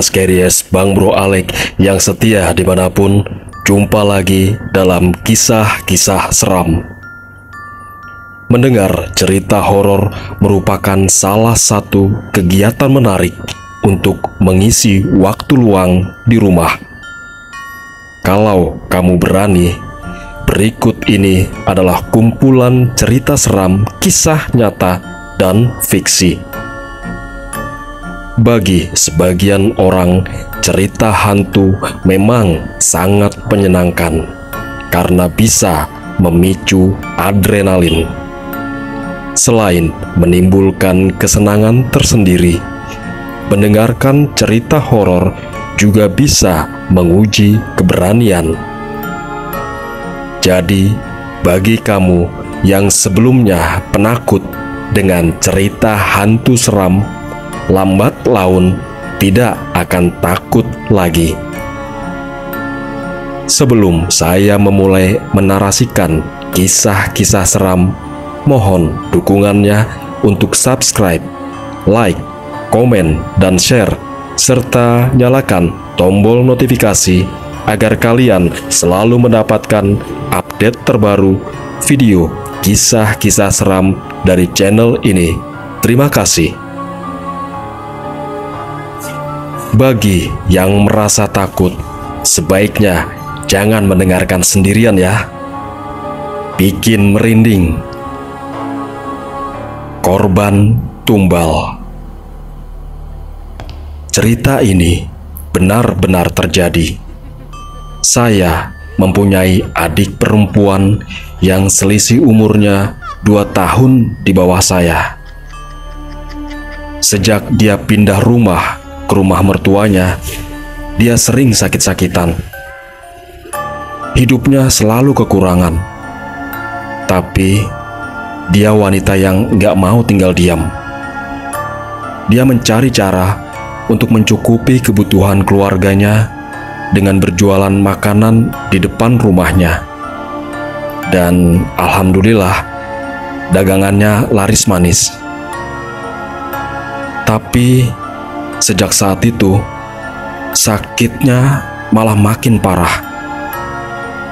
Mas Keries, Bang Bro Alek yang setia dimanapun. Jumpa lagi dalam kisah-kisah seram. Mendengar cerita horor merupakan salah satu kegiatan menarik untuk mengisi waktu luang di rumah. Kalau kamu berani, berikut ini adalah kumpulan cerita seram, kisah nyata, dan fiksi. Bagi sebagian orang, cerita hantu memang sangat menyenangkan karena bisa memicu adrenalin. Selain menimbulkan kesenangan tersendiri, mendengarkan cerita horor juga bisa menguji keberanian. Jadi, bagi kamu yang sebelumnya penakut dengan cerita hantu seram, lambat laun tidak akan takut lagi. Sebelum saya memulai menarasikan kisah-kisah seram, mohon dukungannya untuk subscribe, like, komen, dan share, serta nyalakan tombol notifikasi agar kalian selalu mendapatkan update terbaru video kisah-kisah seram dari channel ini. Terima kasih. Bagi yang merasa takut, sebaiknya jangan mendengarkan sendirian ya. Bikin merinding. Korban tumbal. Cerita ini benar-benar terjadi. Saya mempunyai adik perempuan yang selisih umurnya 2 tahun di bawah saya. Sejak dia pindah rumah ke rumah mertuanya, dia sering sakit-sakitan. Hidupnya selalu kekurangan. Tapi dia wanita yang gak mau tinggal diam. Dia mencari cara untuk mencukupi kebutuhan keluarganya dengan berjualan makanan di depan rumahnya. Dan alhamdulillah, dagangannya laris manis. Tapi sejak saat itu, sakitnya malah makin parah.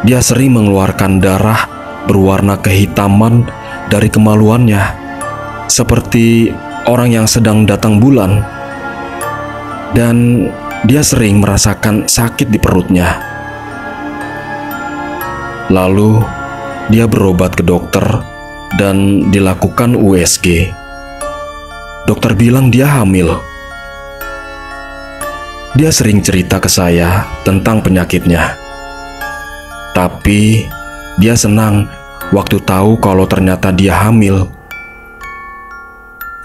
Dia sering mengeluarkan darah berwarna kehitaman dari kemaluannya, seperti orang yang sedang datang bulan. Dan dia sering merasakan sakit di perutnya. Lalu, dia berobat ke dokter dan dilakukan USG. Dokter bilang dia hamil. Dia sering cerita ke saya tentang penyakitnya. Tapi dia senang waktu tahu kalau ternyata dia hamil.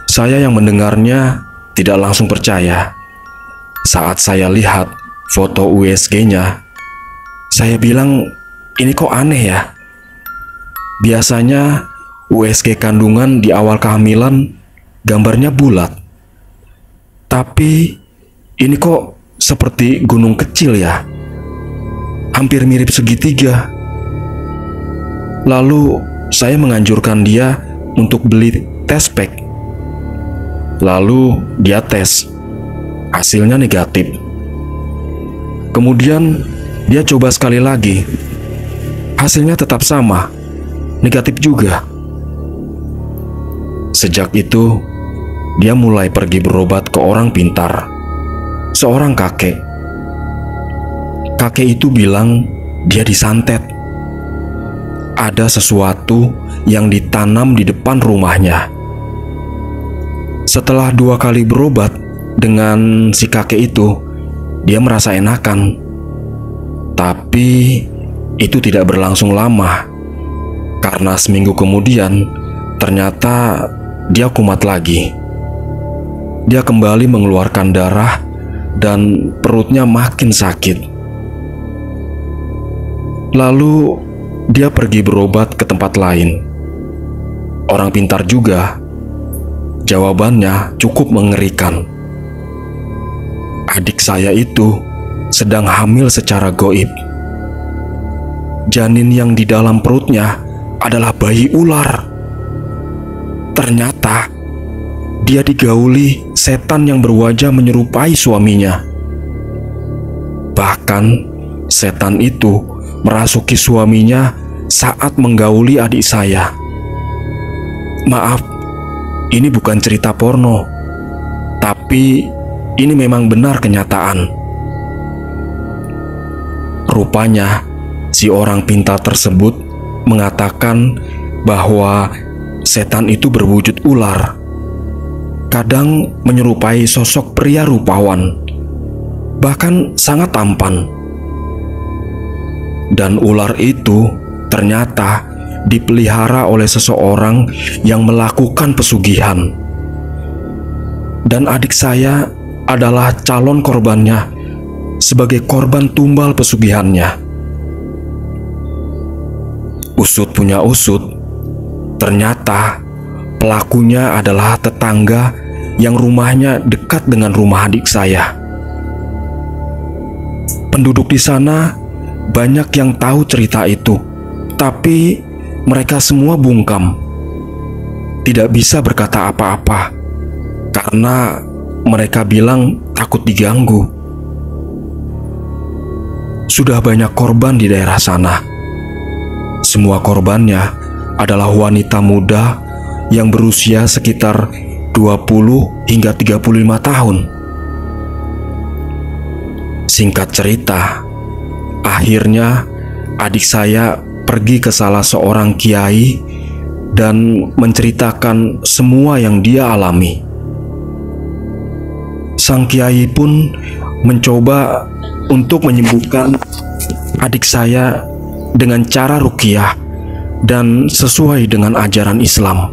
Saya yang mendengarnya tidak langsung percaya. Saat saya lihat foto USG-nya, saya bilang, ini kok aneh ya? Biasanya USG kandungan di awal kehamilan gambarnya bulat. Tapi ini kok seperti gunung kecil ya, hampir mirip segitiga. Lalu saya menganjurkan dia untuk beli test pack. Lalu dia tes, hasilnya negatif. Kemudian dia coba sekali lagi, hasilnya tetap sama, negatif juga. Sejak itu, dia mulai pergi berobat ke orang pintar, seorang kakek. Kakek itu bilang dia disantet. Ada sesuatu yang ditanam di depan rumahnya. Setelah 2 kali berobat dengan si kakek itu, dia merasa enakan. Tapi itu tidak berlangsung lama, karena seminggu kemudian ternyata dia kumat lagi. Dia kembali mengeluarkan darah dan perutnya makin sakit. Lalu dia pergi berobat ke tempat lain. Orang pintar juga. Jawabannya cukup mengerikan. Adik saya itu sedang hamil secara goib. Janin yang di dalam perutnya adalah bayi ular. Ternyata dia digauli setan yang berwajah menyerupai suaminya. Bahkan setan itu merasuki suaminya saat menggauli adik saya. Maaf, ini bukan cerita porno, tapi ini memang benar kenyataan. Rupanya si orang pintar tersebut mengatakan bahwa setan itu berwujud ular, kadang menyerupai sosok pria rupawan, bahkan sangat tampan. Dan ular itu ternyata dipelihara oleh seseorang yang melakukan pesugihan. Dan adik saya adalah calon korbannya sebagai korban tumbal pesugihannya. Usut punya usut, ternyata pelakunya adalah tetangga yang rumahnya dekat dengan rumah adik saya. Penduduk di sana banyak yang tahu cerita itu, tapi mereka semua bungkam, tidak bisa berkata apa-apa karena mereka bilang takut diganggu. Sudah banyak korban di daerah sana. Semua korbannya adalah wanita muda yang berusia sekitar 20 hingga 35 tahun. Singkat cerita, akhirnya adik saya pergi ke salah seorang kiai dan menceritakan semua yang dia alami. Sang kiai pun mencoba untuk menyembuhkan adik saya dengan cara ruqyah dan sesuai dengan ajaran Islam.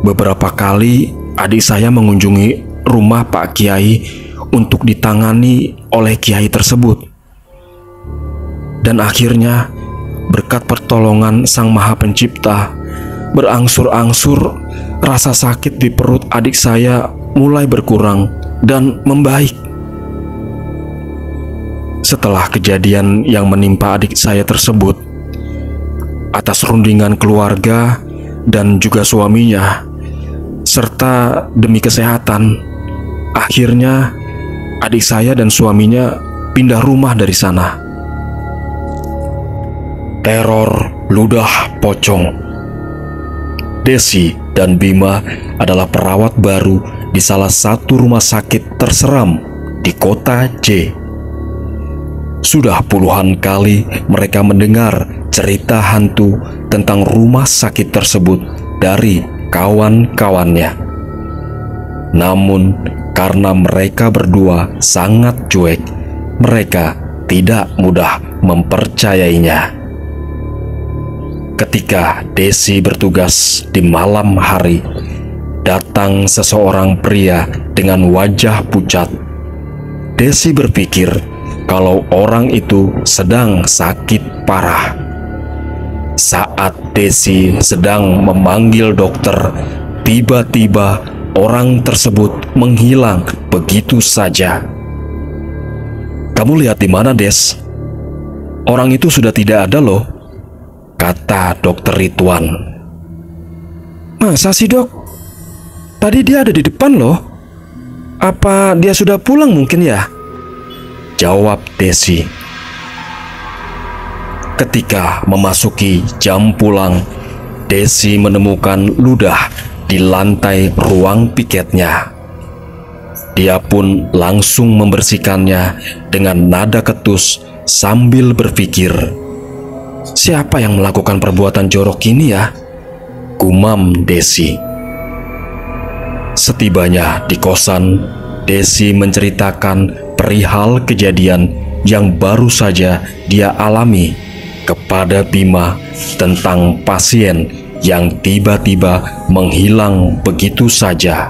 Beberapa kali adik saya mengunjungi rumah Pak Kiai untuk ditangani oleh kiai tersebut. Dan akhirnya berkat pertolongan Sang Maha Pencipta, berangsur-angsur rasa sakit di perut adik saya mulai berkurang dan membaik. Setelah kejadian yang menimpa adik saya tersebut, atas rundingan keluarga dan juga suaminya, serta demi kesehatan, akhirnya adik saya dan suaminya pindah rumah dari sana. Teror ludah pocong. Desi dan Bima adalah perawat baru di salah satu rumah sakit terseram di kota J. Sudah puluhan kali mereka mendengar cerita hantu tentang rumah sakit tersebut dari kawan-kawannya. Namun karena mereka berdua sangat cuek, mereka tidak mudah mempercayainya. Ketika Desi bertugas di malam hari, datang seseorang pria dengan wajah pucat. Desi berpikir kalau orang itu sedang sakit parah. Saat Desi sedang memanggil dokter, tiba-tiba orang tersebut menghilang begitu saja. "Kamu lihat di mana, Des? Orang itu sudah tidak ada loh," kata dokter Ridwan. "Masa sih, Dok? Tadi dia ada di depan loh. Apa dia sudah pulang mungkin ya?" jawab Desi. Ketika memasuki jam pulang, Desi menemukan ludah di lantai ruang piketnya. Dia pun langsung membersihkannya dengan nada ketus sambil berpikir, "Siapa yang melakukan perbuatan jorok ini ya?" gumam Desi. Setibanya di kosan, Desi menceritakan perihal kejadian yang baru saja dia alami kepada Bima tentang pasien yang tiba-tiba menghilang begitu saja.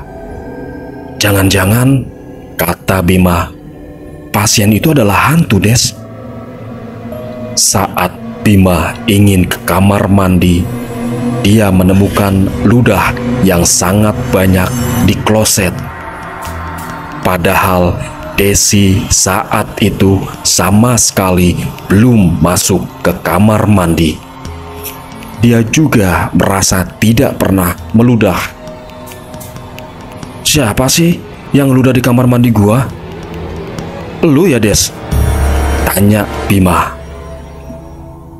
"Jangan-jangan," kata Bima, "pasien itu adalah hantu, Des." Saat Bima ingin ke kamar mandi, dia menemukan ludah yang sangat banyak di kloset. Padahal Desi saat itu sama sekali belum masuk ke kamar mandi. Dia juga merasa tidak pernah meludah. "Siapa sih yang ludah di kamar mandi gua?" "Lu ya, Des?" tanya Bima.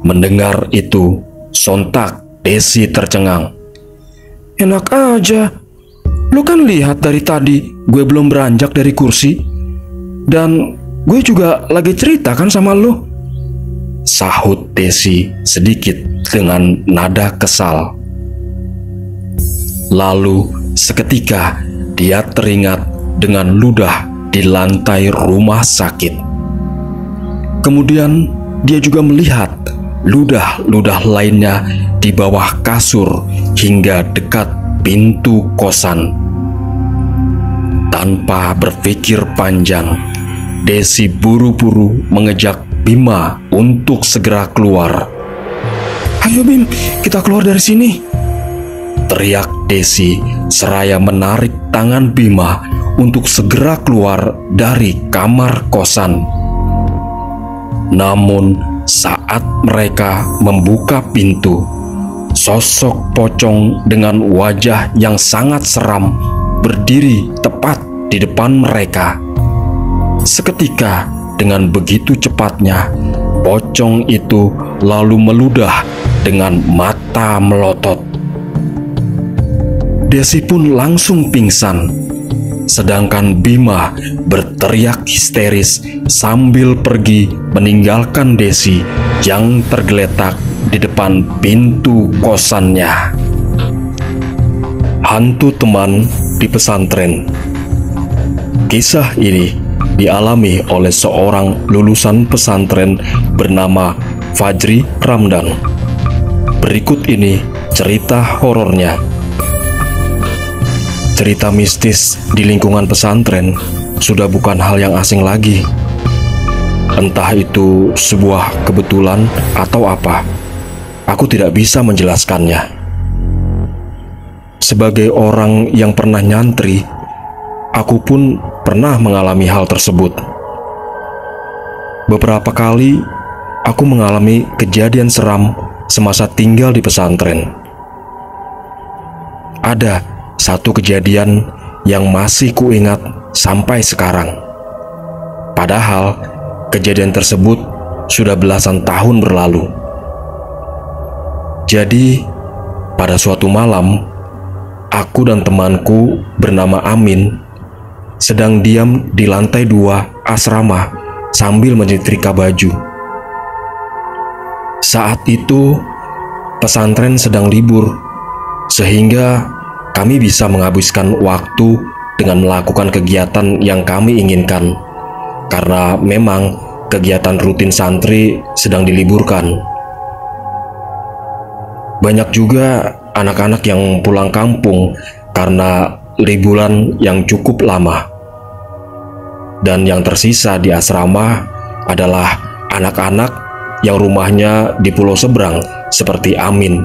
Mendengar itu, sontak Desi tercengang. "Enak aja. Lu kan lihat dari tadi gue belum beranjak dari kursi. Dan gue juga lagi cerita kan sama lu," sahut Desi sedikit dengan nada kesal. Lalu seketika dia teringat dengan ludah di lantai rumah sakit. Kemudian dia juga melihat ludah-ludah lainnya di bawah kasur hingga dekat pintu kosan. Tanpa berpikir panjang, Desi buru-buru mengejak Bima untuk segera keluar. "Ayo Bim, kita keluar dari sini," teriak Desi seraya menarik tangan Bima untuk segera keluar dari kamar kosan. Namun saat mereka membuka pintu, sosok pocong dengan wajah yang sangat seram berdiri tepat di depan mereka. Seketika, dengan begitu cepatnya, pocong itu lalu meludah dengan mata melotot. Desi pun langsung pingsan, sedangkan Bima berteriak histeris sambil pergi meninggalkan Desi yang tergeletak di depan pintu kosannya. Hantu teman di pesantren. Kisah ini dialami oleh seorang lulusan pesantren bernama Fajri Ramdan. Berikut ini cerita horornya. Cerita mistis di lingkungan pesantren sudah bukan hal yang asing lagi. Entah itu sebuah kebetulan atau apa, aku tidak bisa menjelaskannya. Sebagai orang yang pernah nyantri, aku pun pernah mengalami hal tersebut. Beberapa kali aku mengalami kejadian seram semasa tinggal di pesantren. Ada satu kejadian yang masih kuingat sampai sekarang. Padahal kejadian tersebut sudah belasan tahun berlalu. Jadi, pada suatu malam, aku dan temanku bernama Amin sedang diam di lantai 2 asrama sambil menyetrika baju. Saat itu, pesantren sedang libur, sehingga kami bisa menghabiskan waktu dengan melakukan kegiatan yang kami inginkan, karena memang kegiatan rutin santri sedang diliburkan. Banyak juga anak-anak yang pulang kampung karena liburan yang cukup lama. Dan yang tersisa di asrama adalah anak-anak yang rumahnya di pulau seberang seperti Amin,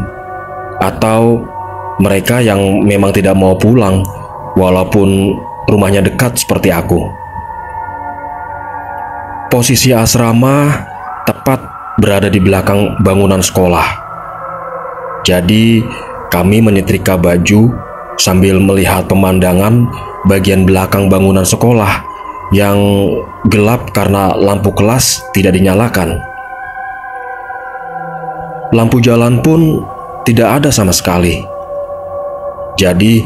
atau mereka yang memang tidak mau pulang walaupun rumahnya dekat seperti aku. Posisi asrama tepat berada di belakang bangunan sekolah. Jadi kami menyetrika baju sambil melihat pemandangan bagian belakang bangunan sekolah yang gelap karena lampu kelas tidak dinyalakan. Lampu jalan pun tidak ada sama sekali. Jadi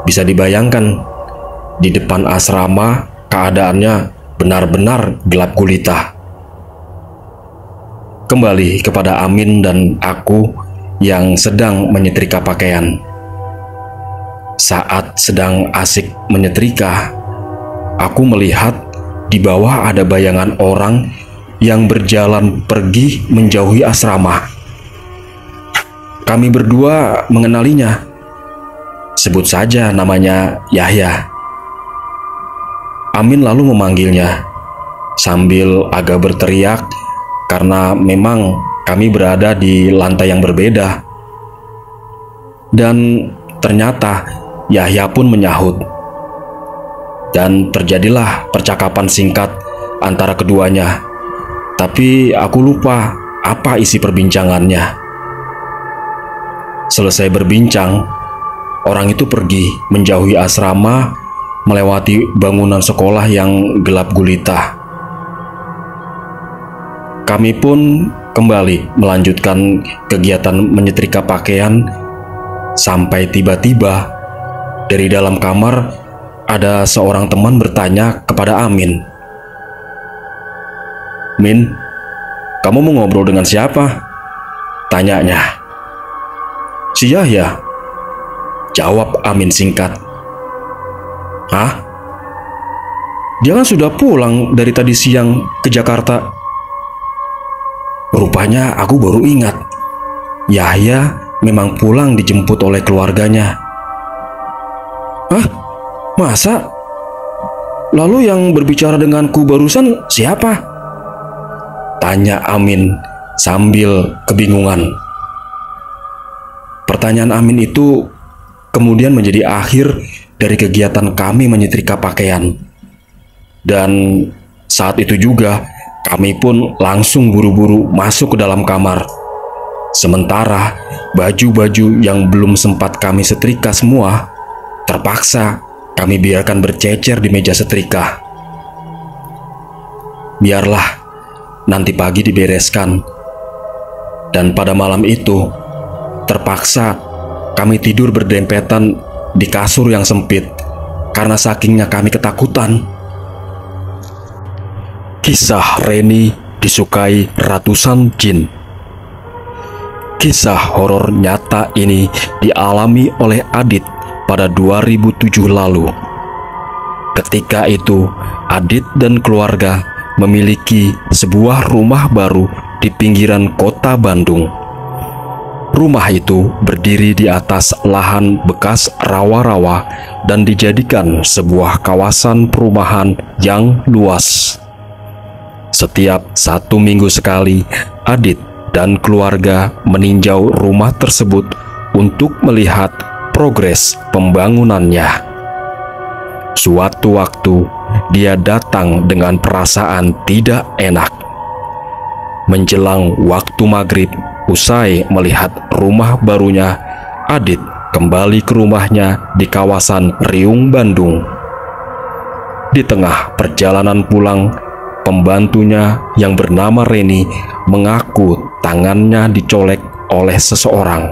bisa dibayangkan di depan asrama keadaannya benar-benar gelap gulita. Kembali kepada Amin dan aku yang sedang menyetrika pakaian. Saat sedang asik menyetrika, aku melihat di bawah ada bayangan orang yang berjalan pergi menjauhi asrama. Kami berdua mengenalinya. Sebut saja namanya Yahya. Amin lalu memanggilnya sambil agak berteriak karena memang kami berada di lantai yang berbeda. Dan ternyata Yahya pun menyahut. Dan terjadilah percakapan singkat antara keduanya. Tapi aku lupa apa isi perbincangannya. Selesai berbincang, orang itu pergi menjauhi asrama melewati bangunan sekolah yang gelap gulita. kami pun kembali melanjutkan kegiatan menyetrika pakaian sampai tiba-tiba dari dalam kamar ada seorang teman bertanya kepada Amin. "Min, kamu mau ngobrol dengan siapa?" tanyanya. "Si Yahya," jawab Amin singkat. "Hah? Dia kan sudah pulang dari tadi siang ke Jakarta." Rupanya aku baru ingat, Yahya memang pulang dijemput oleh keluarganya. "Hah? Masa? Lalu yang berbicara denganku barusan siapa?" tanya Amin sambil kebingungan. Pertanyaan Amin itu kemudian menjadi akhir dari kegiatan kami menyetrika pakaian. Dan saat itu juga kami pun langsung buru-buru masuk ke dalam kamar. Sementara baju-baju yang belum sempat kami setrika semua terpaksa kami biarkan bercecer di meja setrika. Biarlah nanti pagi dibereskan. Dan pada malam itu terpaksa kami tidur berdempetan di kasur yang sempit karena sakingnya kami ketakutan. Kisah Reni disukai ratusan jin. Kisah horor nyata ini dialami oleh Adit pada 2007 lalu. Ketika itu, Adit dan keluarga memiliki sebuah rumah baru di pinggiran kota Bandung. Rumah itu berdiri di atas lahan bekas rawa-rawa dan dijadikan sebuah kawasan perumahan yang luas. Setiap 1 minggu sekali, Adit dan keluarga meninjau rumah tersebut untuk melihat progres pembangunannya. Suatu waktu, dia datang dengan perasaan tidak enak. Menjelang waktu maghrib, usai melihat rumah barunya, Adit kembali ke rumahnya di kawasan Riung, Bandung. Di tengah perjalanan pulang, pembantunya yang bernama Reni mengaku tangannya dicolek oleh seseorang.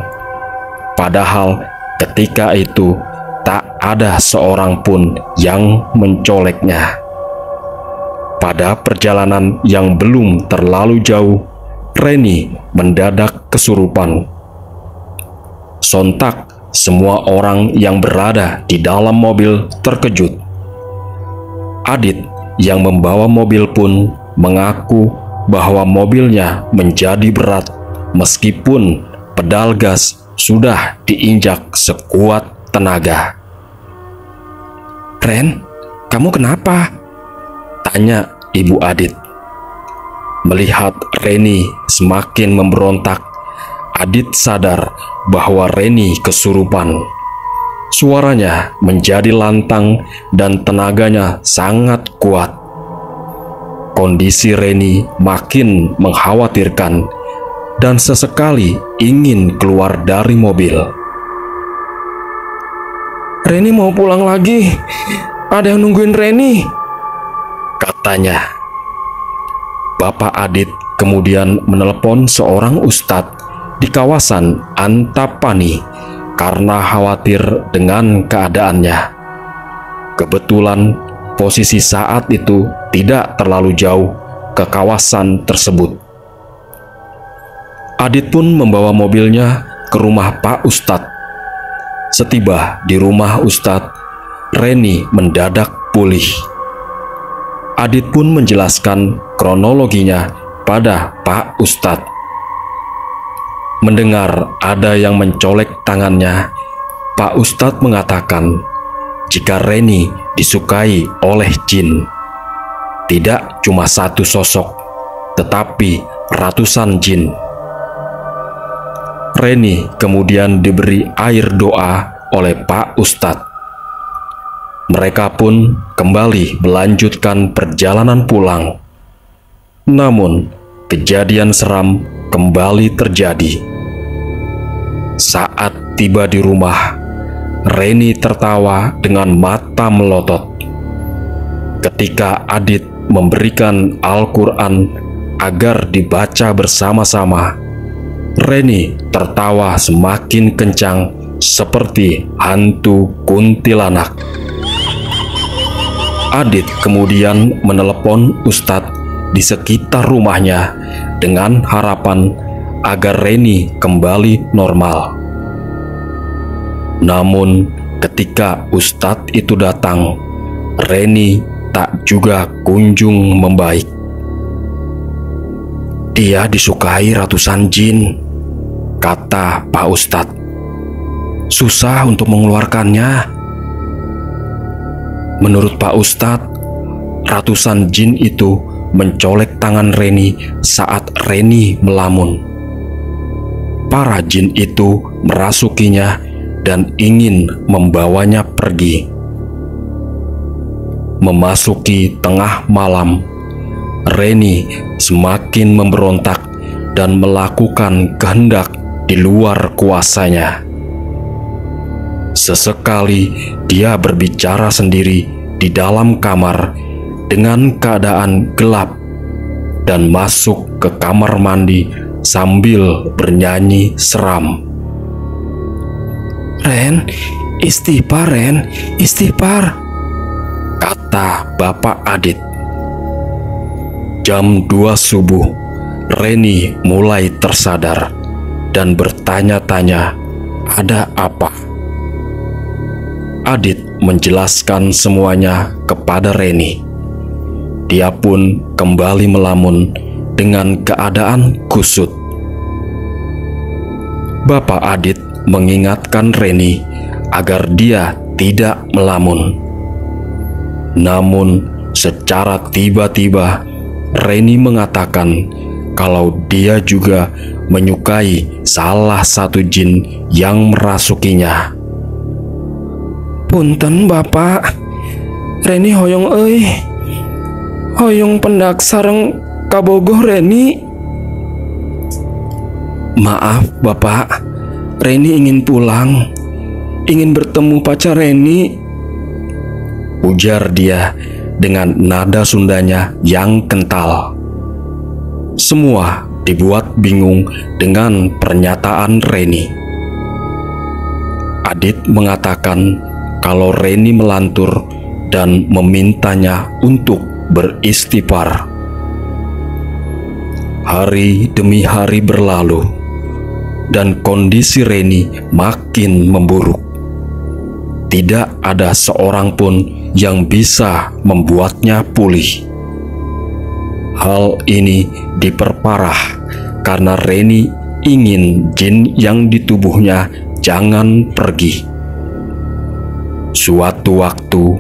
Padahal ketika itu tak ada seorang pun yang mencoleknya. Pada perjalanan yang belum terlalu jauh, Reni mendadak kesurupan. Sontak semua orang yang berada di dalam mobil terkejut. Adit yang membawa mobil pun mengaku bahwa mobilnya menjadi berat meskipun pedal gas sudah diinjak sekuat tenaga. "Ren, kamu kenapa?" tanya ibu Adit. Melihat Reni semakin memberontak, Adit sadar bahwa Reni kesurupan. Suaranya menjadi lantang dan tenaganya sangat kuat. Kondisi Reni makin mengkhawatirkan dan sesekali ingin keluar dari mobil. "Reni mau pulang lagi. Ada yang nungguin Reni," katanya. Bapak Adit kemudian menelepon seorang ustadz di kawasan Antapani karena khawatir dengan keadaannya. Kebetulan posisi saat itu tidak terlalu jauh ke kawasan tersebut. Adit pun membawa mobilnya ke rumah Pak Ustadz. Setiba di rumah Ustadz, Reni mendadak pulih. Adit pun menjelaskan kronologinya pada Pak Ustadz. Mendengar ada yang mencolek tangannya, Pak Ustadz mengatakan jika Reni disukai oleh jin. Tidak cuma satu sosok, tetapi ratusan jin. Reni kemudian diberi air doa oleh Pak Ustadz. Mereka pun kembali melanjutkan perjalanan pulang. Namun, kejadian seram kembali terjadi. Saat tiba di rumah, Reni tertawa dengan mata melotot. Ketika Adit memberikan Al-Quran, agar dibaca bersama-sama. Reni tertawa semakin kencang seperti hantu kuntilanak. Adit kemudian menelepon Ustadz di sekitar rumahnya dengan harapan agar Reni kembali normal. Namun ketika Ustadz itu datang, Reni tak juga kunjung membaik. "Dia disukai ratusan jin," kata Pak Ustadz. "Susah untuk mengeluarkannya." Menurut Pak Ustadz, ratusan jin itu mencolek tangan Reni saat Reni melamun. Para jin itu merasukinya dan ingin membawanya pergi. Memasuki tengah malam, Reni semakin memberontak dan melakukan kehendak di luar kuasanya. Sesekali dia berbicara sendiri di dalam kamar dengan keadaan gelap dan masuk ke kamar mandi sambil bernyanyi seram. "Ren, istighfar Ren, istighfar," kata Bapak Adit. Jam 2 subuh, Reni mulai tersadar dan bertanya-tanya ada apa. Adit menjelaskan semuanya kepada Reni. Dia pun kembali melamun dengan keadaan kusut. Bapak Adit mengingatkan Reni agar dia tidak melamun. Namun secara tiba-tiba Reni mengatakan kalau dia juga menyukai salah satu jin yang merasukinya. "Punten Bapak, Reni hoyong hoyong pendak sareng kabogoh Reni." "Maaf Bapak, Reni ingin pulang, ingin bertemu pacar Reni," ujar dia dengan nada Sundanya yang kental. Semua dibuat bingung dengan pernyataan Reni. Adit mengatakan kalau Reni melantur dan memintanya untuk beristighfar. Hari demi hari berlalu dan kondisi Reni makin memburuk. Tidak ada seorang pun yang bisa membuatnya pulih. Hal ini diperparah karena Reni ingin jin yang di tubuhnya jangan pergi. Suatu waktu,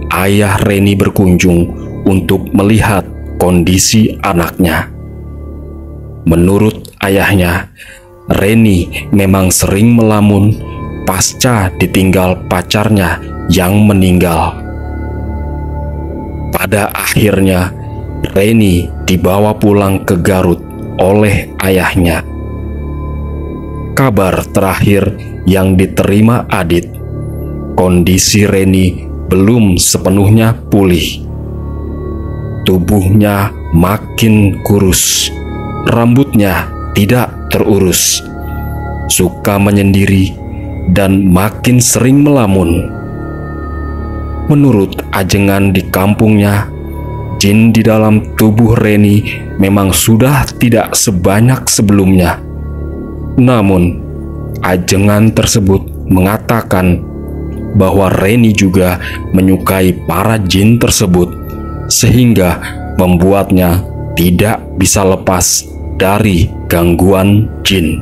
ayah Reni berkunjung untuk melihat kondisi anaknya. Menurut ayahnya, Reni memang sering melamun pasca ditinggal pacarnya yang meninggal. Pada akhirnya, Reni dibawa pulang ke Garut oleh ayahnya. Kabar terakhir yang diterima Adit, kondisi Reni belum sepenuhnya pulih. Tubuhnya makin kurus, rambutnya tidak terurus, suka menyendiri, dan makin sering melamun. Menurut ajengan di kampungnya, jin di dalam tubuh Reni memang sudah tidak sebanyak sebelumnya. Namun, ajengan tersebut mengatakan bahwa Reni juga menyukai para jin tersebut, sehingga membuatnya tidak bisa lepas dari gangguan jin.